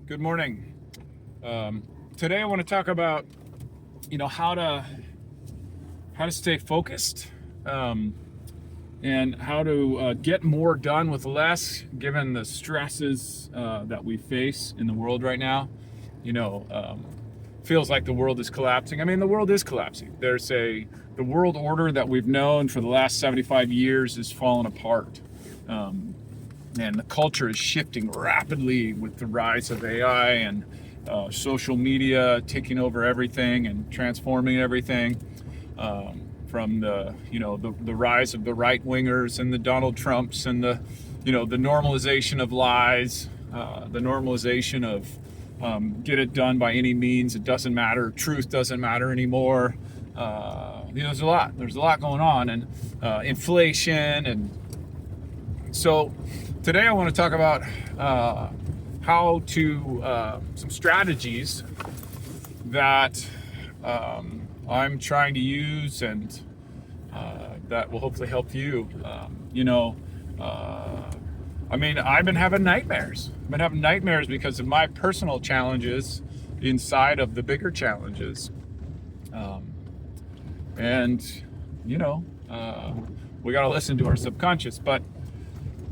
Good morning. Today I want to talk about, how to stay focused, and how to get more done with less, given the stresses that we face in the world right now. You know, um, Feels like the world is collapsing. I mean, the world is collapsing. The world order that we've known for the last 75 years is falling apart. Um, and the culture is shifting rapidly with the rise of AI and social media taking over everything and transforming everything. From the rise of the right wingers and the Donald Trumps and the normalization of lies, the normalization of get it done by any means. It doesn't matter. Truth doesn't matter anymore. There's a lot. There's a lot going on, and inflation, and so today I want to talk about some strategies that I'm trying to use, and that will hopefully help you. I've been having nightmares. I've been having nightmares because of my personal challenges inside of the bigger challenges. And, you know, we got to listen to our subconscious. But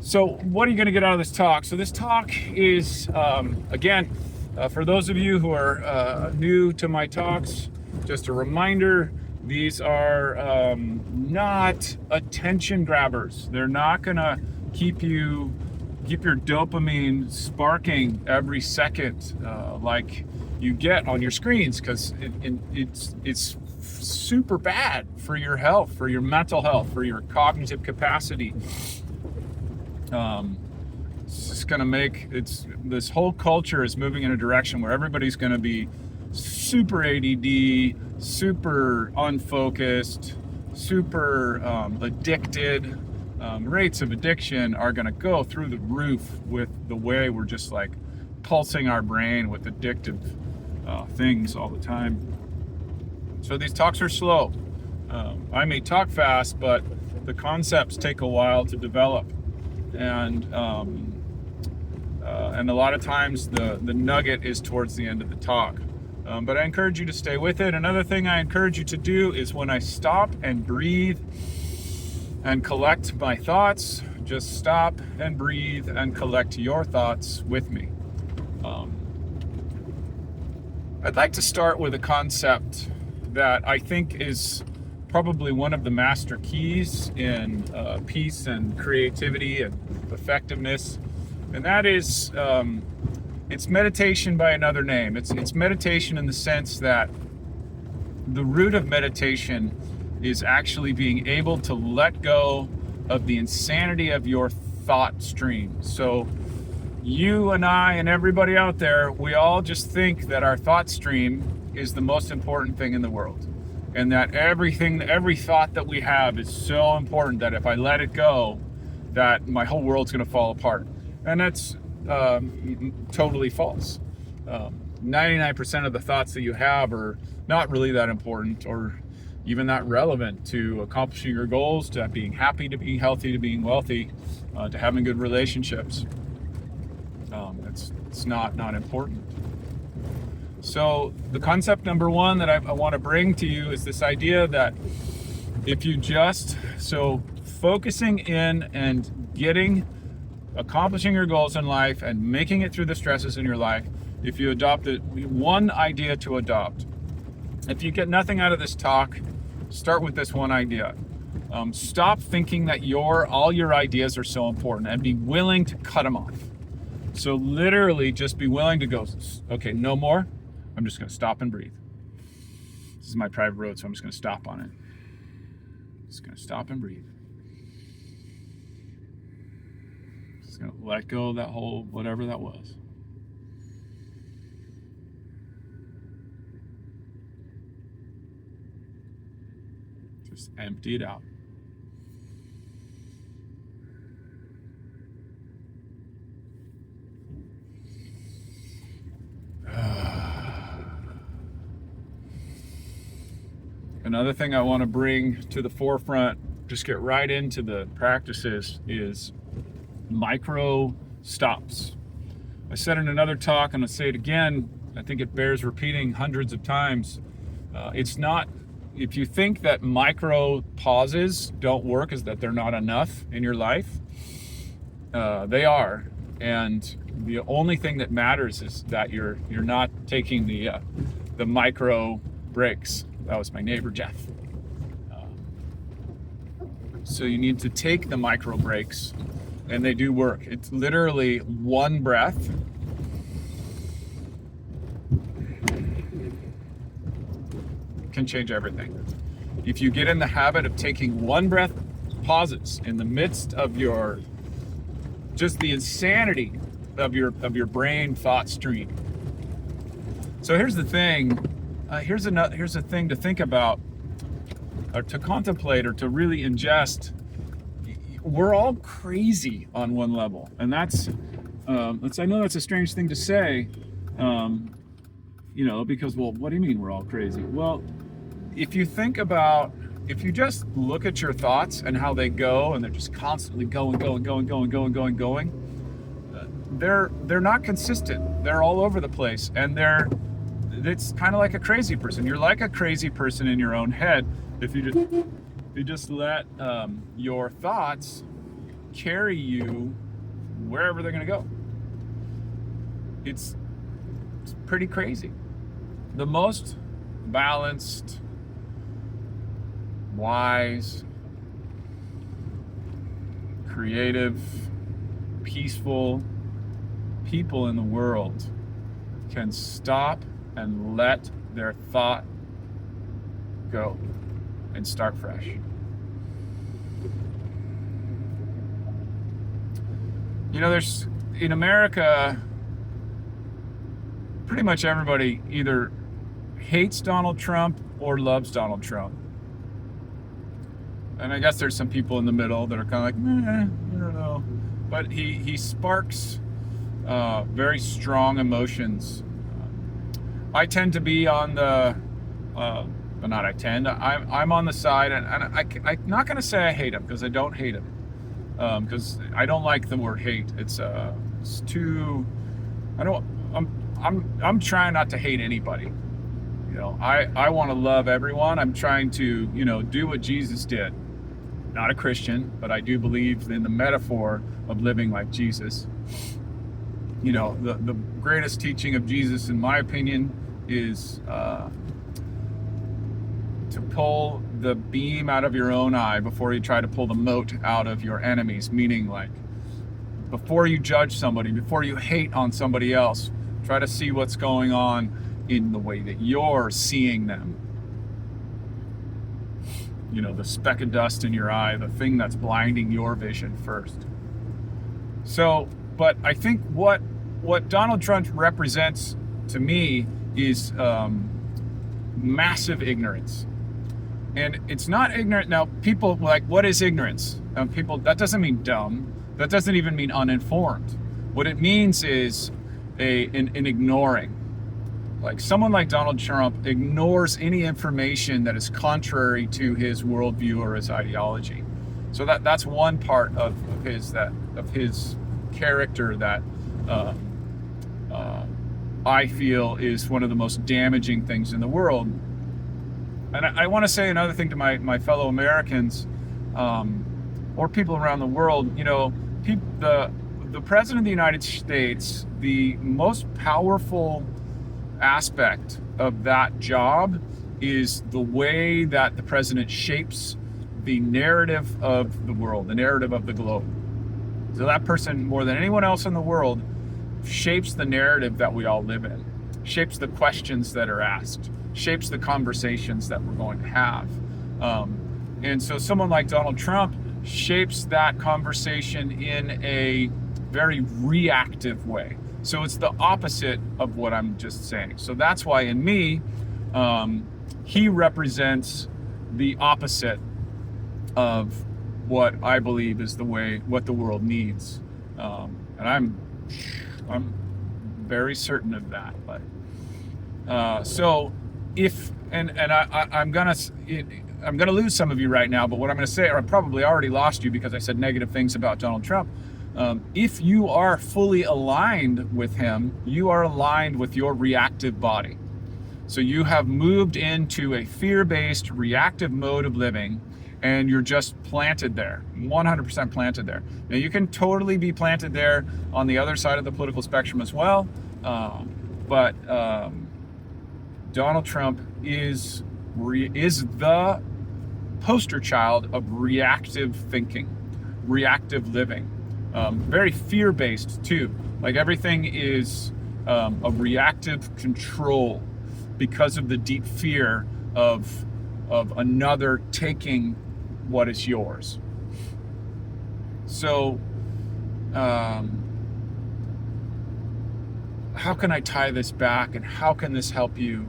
so, what are you going to get out of this talk? So, this talk is, for those of you who are new to my talks, just a reminder, these are not attention grabbers. They're not going to keep your dopamine sparking every second like you get on your screens, because it's super bad for your health, for your mental health, for your cognitive capacity. It's just going to this whole culture is moving in a direction where everybody's going to be super ADD, super unfocused, super addicted. Rates of addiction are going to go through the roof with the way we're just like pulsing our brain with addictive things all the time. So these talks are slow. I may talk fast, but the concepts take a while to develop. And a lot of times the nugget is towards the end of the talk. But I encourage you to stay with it. Another thing I encourage you to do is, when I stop and breathe and collect my thoughts, just stop and breathe and collect your thoughts with me. I'd like to start with a concept that I think is probably one of the master keys in peace and creativity and effectiveness, and that is it's meditation by another name. It's meditation in the sense that the root of meditation is actually being able to let go of the insanity of your thought stream. So you and I and everybody out there, we all just think that our thought stream is the most important thing in the world, and that every thought that we have is so important that if I let it go, that my whole world's going to fall apart. And that's totally false. 99% of the thoughts that you have are not really that important, or even that relevant to accomplishing your goals, to being happy, to being healthy, to being wealthy, to having good relationships. It's not important. So the concept number one that I want to bring to you is this idea that if you focusing in and accomplishing your goals in life and making it through the stresses in your life, if you adopt one idea to adopt. If you get nothing out of this talk, start with this one idea. Stop thinking that all your ideas are so important, and be willing to cut them off. So literally just be willing to go, okay, no more. I'm just going to stop and breathe. This is my private road, so I'm just going to stop on it. Just going to stop and breathe. Just going to let go of that whole whatever that was. Just empty it out. Another thing I want to bring to the forefront, just get right into the practices, is micro stops. I said in another talk, and I'll say it again, I think it bears repeating hundreds of times. It's not, if you think that micro pauses don't work, is that they're not enough in your life, they are. And the only thing that matters is that you're not taking the micro breaks. That was my neighbor, Jeff. So you need to take the micro breaks, and they do work. It's literally one breath. Can change everything. If you get in the habit of taking one breath pauses in the midst of your, just the insanity of your brain thought stream. So here's the thing. Here's a thing to think about, or to contemplate, or to really ingest. We're all crazy on one level, and that's I know that's a strange thing to say, because, well, what do you mean we're all crazy? Well, if you just look at your thoughts and how they go, and they're just constantly going, they're not consistent. They're all over the place, and it's kind of like a crazy person. You're like a crazy person in your own head if you just let your thoughts carry you wherever they're going to go. It's pretty crazy. The most balanced, wise, creative, peaceful people in the world can stop and let their thought go and start fresh. There's, in America, pretty much everybody either hates Donald Trump or loves Donald Trump. And I guess there's some people in the middle that are kind of like, I don't know. But he sparks very strong emotions. I tend to be on the, but not I tend, I'm on the side, and I'm not going to say I hate him, because I don't hate him. Because I don't like the word hate. It's too, I'm trying not to hate anybody. I want to love everyone. I'm trying to, do what Jesus did. Not a Christian, but I do believe in the metaphor of living like Jesus. The greatest teaching of Jesus, in my opinion, is to pull the beam out of your own eye before you try to pull the mote out of your enemies. Meaning, like, before you judge somebody, before you hate on somebody else, try to see what's going on in the way that you're seeing them. The speck of dust in your eye, the thing that's blinding your vision first. So, but I think what Donald Trump represents to me is massive ignorance. And it's not ignorant. Now, people like, what is ignorance? That doesn't mean dumb. That doesn't even mean uninformed. What it means is an ignoring. Like, someone like Donald Trump ignores any information that is contrary to his worldview or his ideology. So that's one part of his character that I feel is one of the most damaging things in the world. And I want to say another thing to my fellow Americans, or people around the world. The President of the United States, the most powerful aspect of that job is the way that the president shapes the narrative of the world, the narrative of the globe. So that person, more than anyone else in the world, shapes the narrative that we all live in, shapes the questions that are asked, shapes the conversations that we're going to have. And so someone like Donald Trump shapes that conversation in a very reactive way. So it's the opposite of what I'm just saying. So that's why in me, he represents the opposite of what I believe is what the world needs. And I'm very certain of that. But so if, I'm gonna lose some of you right now, but what I'm gonna say, or I probably already lost you because I said negative things about Donald Trump. If you are fully aligned with him, you are aligned with your reactive body. So you have moved into a fear-based reactive mode of living, and you're just planted there, 100% planted there. Now you can totally be planted there on the other side of the political spectrum as well, but Donald Trump is the poster child of reactive thinking, reactive living, very fear-based too. Like everything is a reactive control because of the deep fear of another taking what is yours. So how can I tie this back, and how can this help you?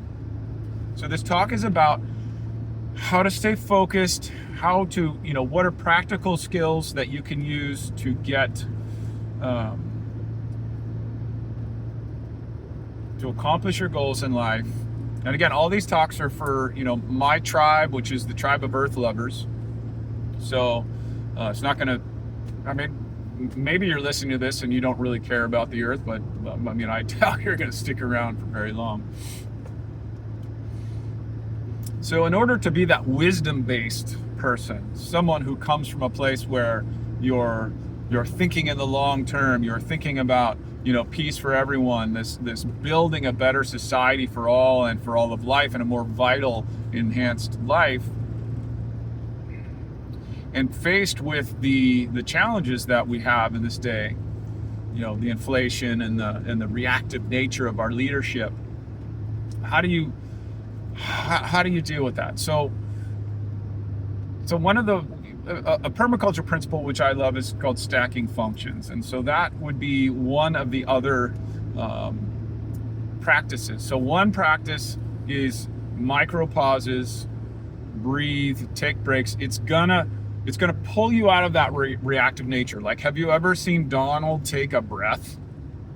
So this talk is about how to stay focused, how to, what are practical skills that you can use to get to accomplish your goals in life. And again, all these talks are for, my tribe, which is the tribe of Earth lovers. So it's not going to, maybe you're listening to this and you don't really care about the Earth, but I doubt you're going to stick around for very long. So in order to be that wisdom-based person, someone who comes from a place where you're thinking in the long term, you're thinking about, peace for everyone, this building a better society for all and for all of life, and a more vital, enhanced life. And faced with the challenges that we have in this day, the inflation and the reactive nature of our leadership, how do you deal with that? So one of a permaculture principle which I love is called stacking functions, and so that would be one of the other practices. So one practice is micro pauses, breathe, take breaks. It's gonna pull you out of that reactive nature. Like, have you ever seen Donald take a breath,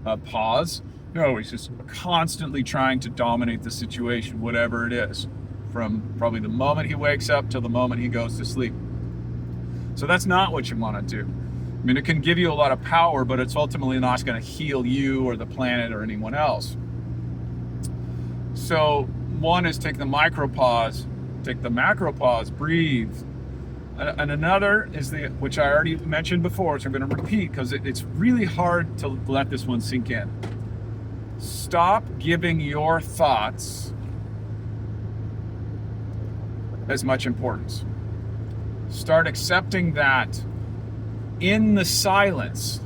a pause? No, he's just constantly trying to dominate the situation, whatever it is, from probably the moment he wakes up till the moment he goes to sleep. So that's not what you want to do. It can give you a lot of power, but it's ultimately not going to heal you or the planet or anyone else. So one is take the micro pause, take the macro pause, breathe. And another is which I already mentioned before, so I'm going to repeat because it's really hard to let this one sink in. Stop giving your thoughts as much importance. Start accepting that in the silence,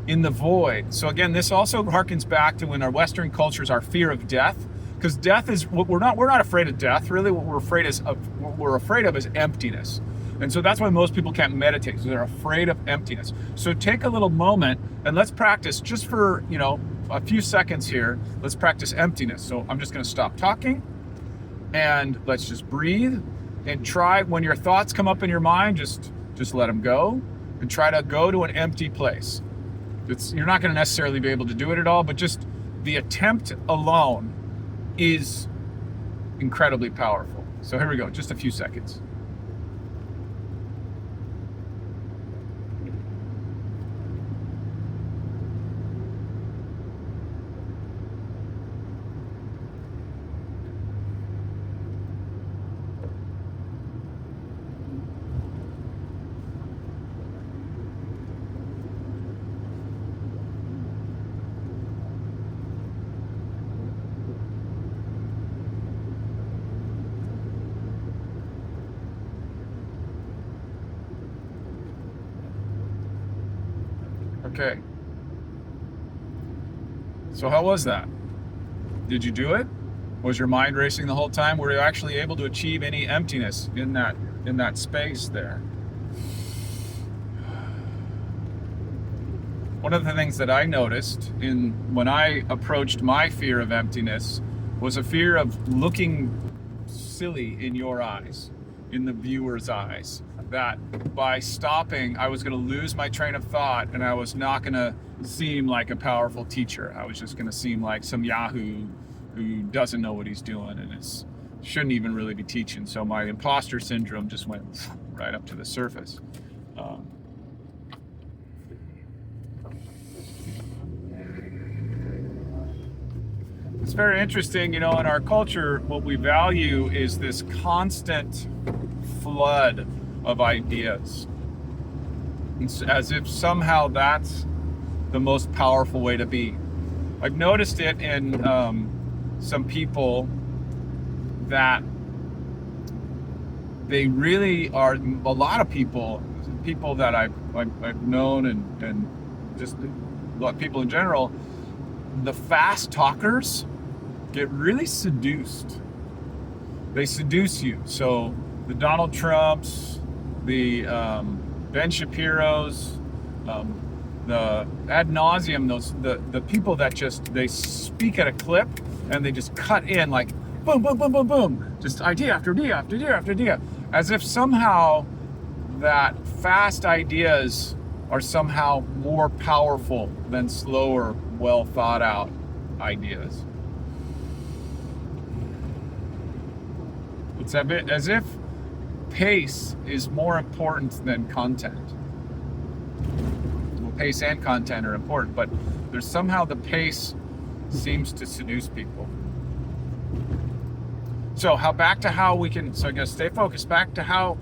in the void. So again, this also harkens back to when our Western cultures, our fear of death, because death is what we're not afraid of death. Really, what we're afraid of is emptiness. And so that's why most people can't meditate, because they're afraid of emptiness. So take a little moment and let's practice just for, a few seconds here. Let's practice emptiness. So I'm just going to stop talking and let's just breathe and try, when your thoughts come up in your mind, just let them go and try to go to an empty place. You're not going to necessarily be able to do it at all, but just the attempt alone is incredibly powerful. So here we go, just a few seconds. Okay. So how was that? Did you do it? Was your mind racing the whole time? Were you actually able to achieve any emptiness in that space there? One of the things that I noticed when I approached my fear of emptiness was a fear of looking silly in your eyes, in the viewer's eyes. That by stopping, I was going to lose my train of thought, and I was not going to seem like a powerful teacher. I was just going to seem like some yahoo who doesn't know what he's doing and shouldn't even really be teaching. So my imposter syndrome just went right up to the surface. It's very interesting, in our culture, what we value is this constant flood of ideas. It's as if somehow that's the most powerful way to be. I've noticed it in some people that they really are, a lot of people that I've known and just a lot of people in general, the fast talkers get really seduced. They seduce you. So the Donald Trumps, the Ben Shapiro's, the ad nauseum, the people that they speak at a clip and they just cut in like boom, boom, boom, boom, boom, just idea after idea after idea after idea, as if somehow that fast ideas are somehow more powerful than slower, well thought out ideas. It's a bit as if pace is more important than content. Well, pace and content are important, but there's somehow the pace seems to seduce people. So how we can, so again, stay focused, back to how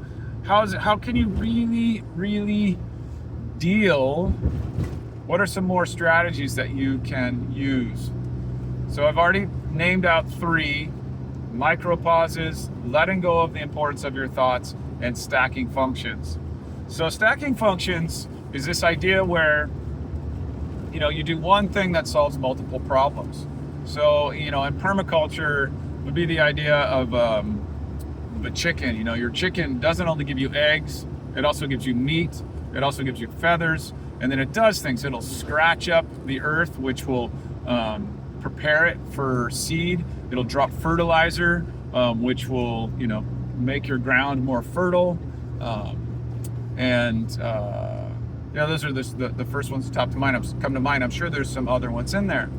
can you really deal, what are some more strategies that you can use? So I've already named out 3: micro pauses, letting go of the importance of your thoughts, and stacking functions. So stacking functions is this idea where, you do one thing that solves multiple problems. So, in permaculture would be the idea of a chicken. Your chicken doesn't only give you eggs, it also gives you meat, it also gives you feathers, and then it does things. It'll scratch up the earth, which will prepare it for seed. It'll drop fertilizer, which will, make your ground more fertile. Those are the first ones that come to mind. I'm sure there's some other ones in there.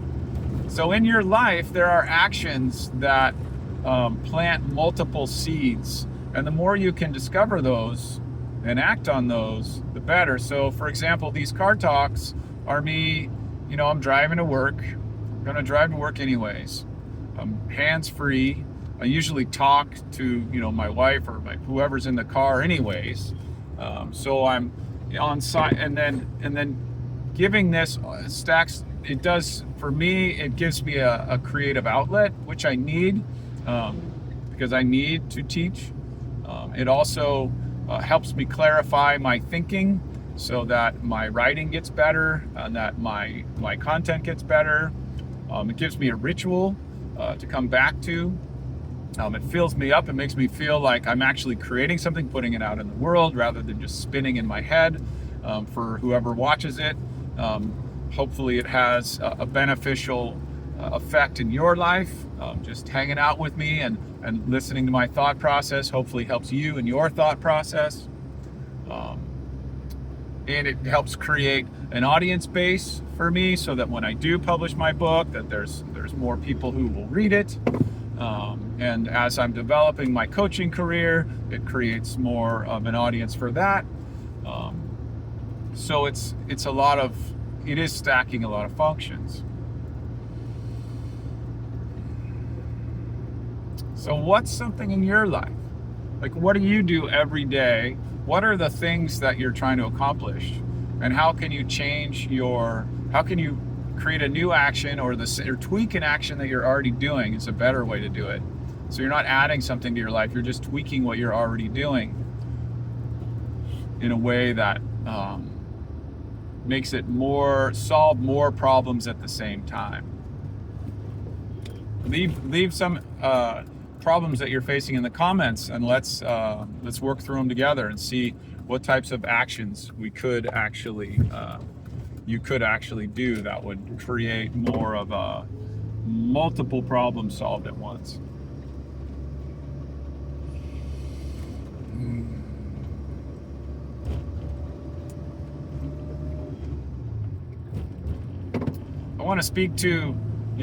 So in your life, there are actions that plant multiple seeds. And the more you can discover those and act on those, the better. So for example, these car talks are me, I'm driving to work. I'm going to drive to work anyways. I'm hands-free. I usually talk to, my wife or whoever's in the car anyways. So I'm on site, and then giving this stacks, it does, for me, it gives me a creative outlet, which I need, because I need to teach. It also helps me clarify my thinking so that my writing gets better and that my content gets better. It gives me a ritual to come back to. It fills me up. It makes me feel like I'm actually creating something, putting it out in the world rather than just spinning in my head for whoever watches it. Hopefully it has a beneficial effect in your life. Just hanging out with me and listening to my thought process hopefully helps you in your thought process. And it helps create an audience base for me so that when I do publish my book, that there's more people who will read it. And as I'm developing my coaching career, it creates more of an audience for that. So it is stacking a lot of functions. So what's something in your life? Like, what do you do every day? What are the things that you're trying to accomplish? And how can you create a new action or tweak an action that you're already doing? It's a better way to do it. So you're not adding something to your life, you're just tweaking what you're already doing in a way that makes it solve more problems at the same time. Leave some problems that you're facing in the comments, and let's work through them together and see what types of actions you could actually do that would create more of a multiple problems solved at once. I want to speak to,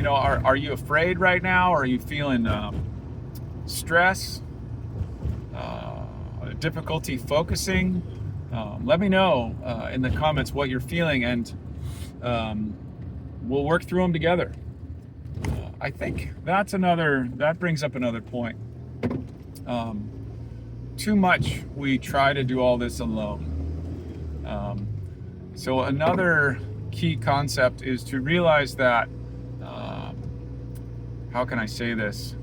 are you afraid right now? Are you feeling stress, difficulty focusing? Let me know in the comments what you're feeling, and we'll work through them together. I think that brings up another point. Too much we try to do all this alone. So another key concept is to realize that, how can I say this?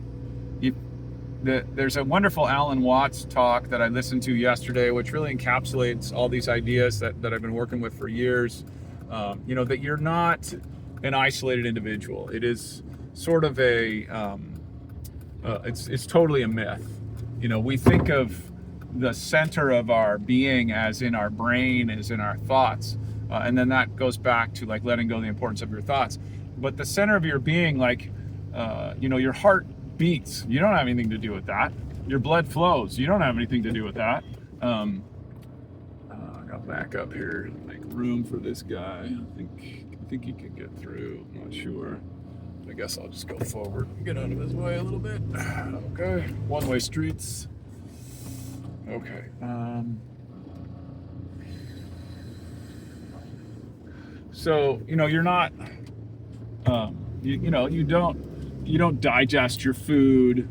There's a wonderful Alan Watts talk that I listened to yesterday, which really encapsulates all these ideas that I've been working with for years. That you're not an isolated individual. It is sort of it's totally a myth. We think of the center of our being as in our brain, as in our thoughts, and then that goes back to like letting go of the importance of your thoughts. But the center of your being, like your heart beats. You don't have anything to do with that. Your blood flows. You don't have anything to do with that. I got back up here, make room for this guy. I think he can get through. I'm not sure. I guess I'll just go forward and get out of his way a little bit. Okay, one-way streets. Okay. So you're not. You don't digest your food.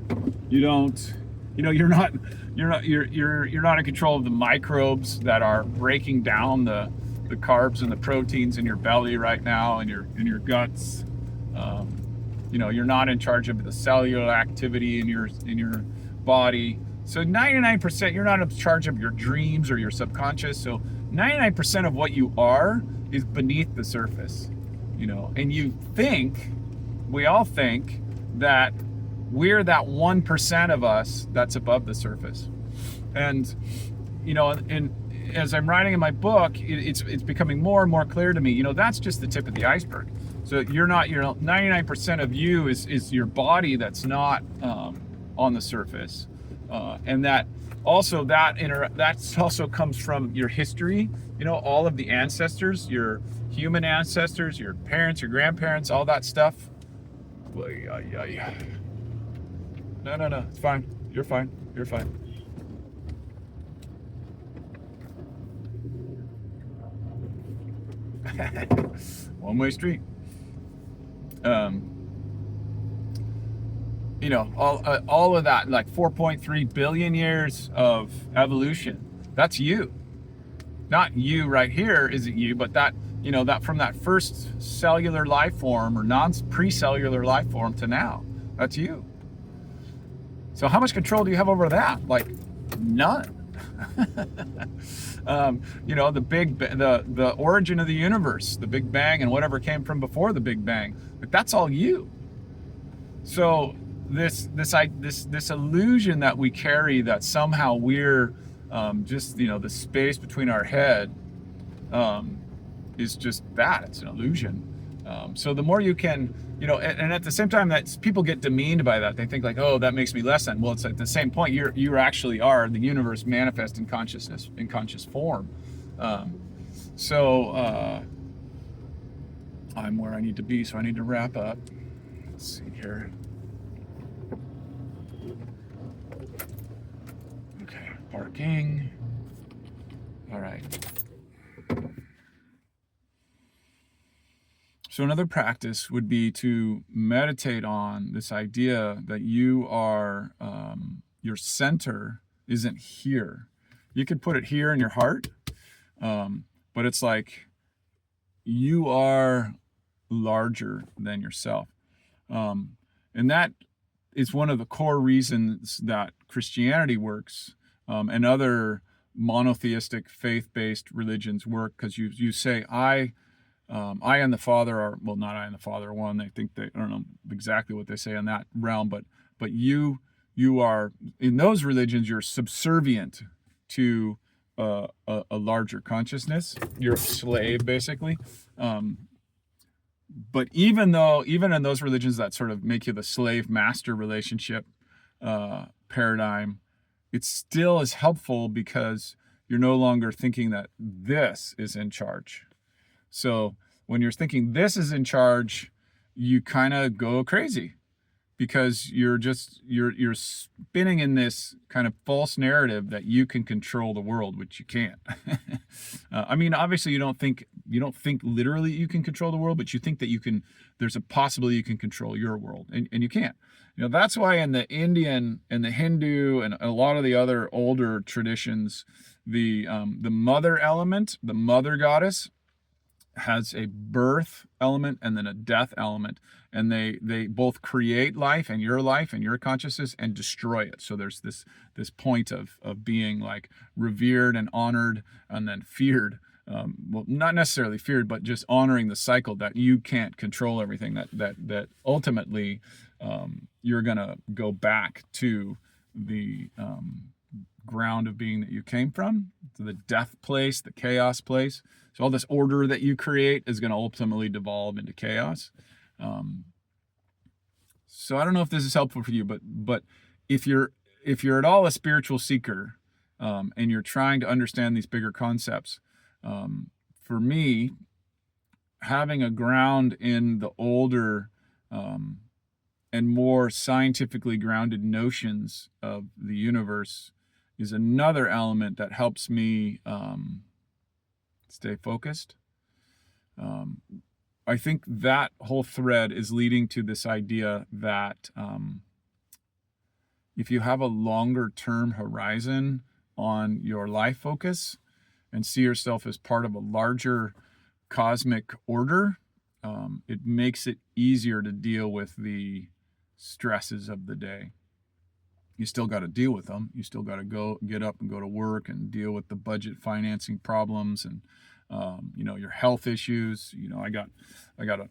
You don't. You're not in control of the microbes that are breaking down the carbs and the proteins in your belly right now, in your guts. You're not in charge of the cellular activity in your body. So 99%, you're not in charge of your dreams or your subconscious. So 99% of what you are is beneath the surface. And we all think that we're that 1% of us that's above the surface. And as I'm writing in my book, it's becoming more and more clear to me, that's just the tip of the iceberg. So you're not, 99% of you is your body that's not on the surface. And that also comes from your history, all of the ancestors, your human ancestors, your parents, your grandparents, all that stuff. No, it's fine. You're fine. One-way street. All of that, like 4.3 billion years of evolution, that's you. Not you right here isn't you, but that from that first cellular life form or pre-cellular life form to now, that's you. So how much control do you have over that? Like none. The origin of the universe, the Big Bang, and whatever came from before the Big Bang, like that's all you. So this illusion that we carry that somehow we're just the space between our head is just that. It's an illusion. So the more you can, and at the same time that people get demeaned by that, they think like, oh, that makes me less than. Well, it's at the same point you actually are the universe manifest in consciousness, in conscious form. I'm where I need to be, so I need to wrap up. Let's see here. Okay, parking. All right. So another practice would be to meditate on this idea that you are, your center isn't here. You could put it here in your heart, but it's like you are larger than yourself. And that is one of the core reasons that Christianity works, and other monotheistic faith-based religions work, because you say, I and the Father are, well, not I and the Father are one. I don't know exactly what they say in that realm, but you are, in those religions, you're subservient to a larger consciousness. You're a slave, basically. But even in those religions that sort of make you the slave-master relationship paradigm, it still is helpful because you're no longer thinking that this is in charge. So when you're thinking this is in charge, you kind of go crazy. because you're spinning in this kind of false narrative that you can control the world, which you can't. I mean, obviously you don't think literally you can control the world, but you think that you can. There's a possibility you can control your world, and you can't. That's why in the Indian and the Hindu and a lot of the other older traditions, the mother element, the mother goddess, has a birth element and then a death element, and they both create life and your consciousness and destroy it. So there's this point of being like revered and honored and then feared. Well, not necessarily feared, but just honoring the cycle that you can't control everything, that ultimately you're gonna go back to the ground of being that you came from, to the death place, the chaos place. So all this order that you create is going to ultimately devolve into chaos. So I don't know if this is helpful for you, but if you're at all a spiritual seeker, and you're trying to understand these bigger concepts, for me, having a ground in the older and more scientifically grounded notions of the universe is another element that helps me stay focused. I think that whole thread is leading to this idea that if you have a longer term horizon on your life focus and see yourself as part of a larger cosmic order, it makes it easier to deal with the stresses of the day. You still got to deal with them. You still got to get up and go to work and deal with the budget financing problems and your health issues. I got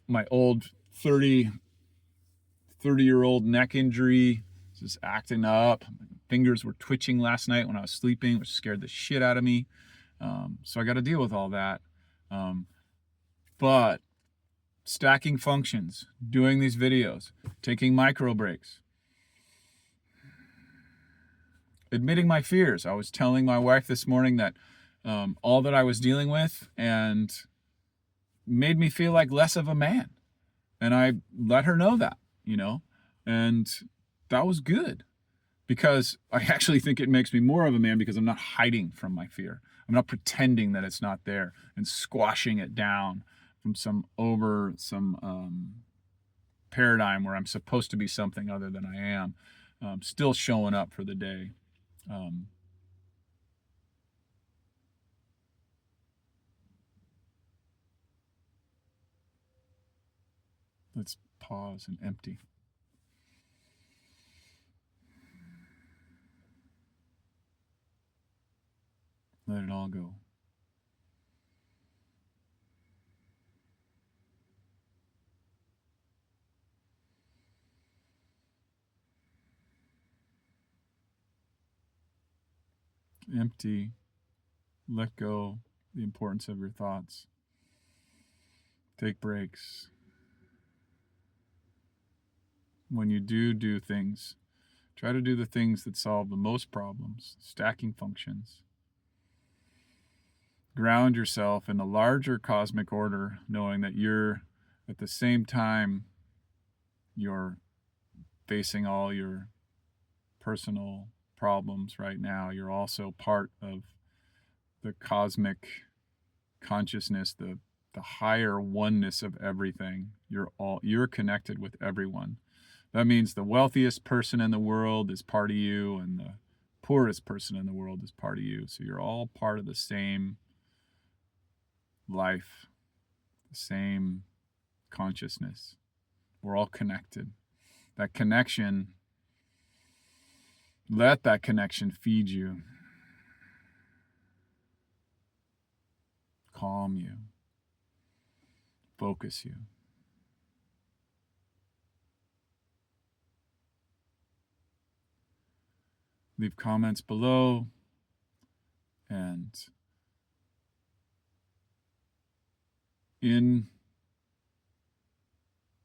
my old 30-year-old neck injury, just acting up. My fingers were twitching last night when I was sleeping, which scared the shit out of me. So I got to deal with all that. But stacking functions, doing these videos, taking micro breaks, admitting my fears. I was telling my wife this morning that all that I was dealing with and made me feel like less of a man. And I let her know that, and that was good, because I actually think it makes me more of a man because I'm not hiding from my fear. I'm not pretending that it's not there and squashing it down from some paradigm where I'm supposed to be something other than I am. Still showing up for the day. Let's pause and empty. Let it all go. Empty. Let go the importance of your thoughts. Take breaks. When you do things, try to do the things that solve the most problems, stacking functions. Ground yourself in the larger cosmic order, knowing that you're, at the same time, you're facing all your personal problems right now. You're also part of the cosmic consciousness, the higher oneness of everything. You're connected with everyone. That means the wealthiest person in the world is part of you, and the poorest person in the world is part of you. So you're all part of the same life, the same consciousness. We're all connected. That connection, let that connection feed you, calm you, focus you. Leave comments below, and in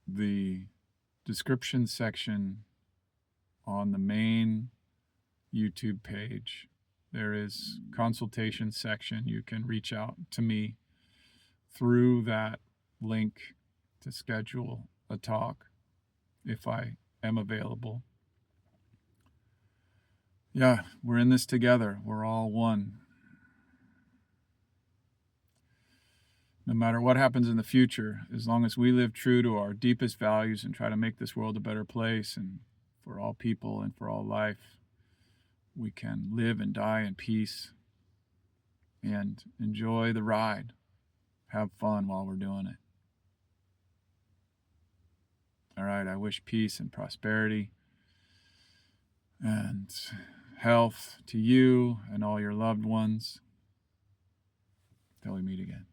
the description section on the main YouTube page, there is consultation section. You can reach out to me through that link to schedule a talk if I am available. Yeah, we're in this together. We're all one. No matter what happens in the future, as long as we live true to our deepest values and try to make this world a better place and for all people and for all life, we can live and die in peace and enjoy the ride. Have fun while we're doing it. All right, I wish peace and prosperity and health to you and all your loved ones till we meet again.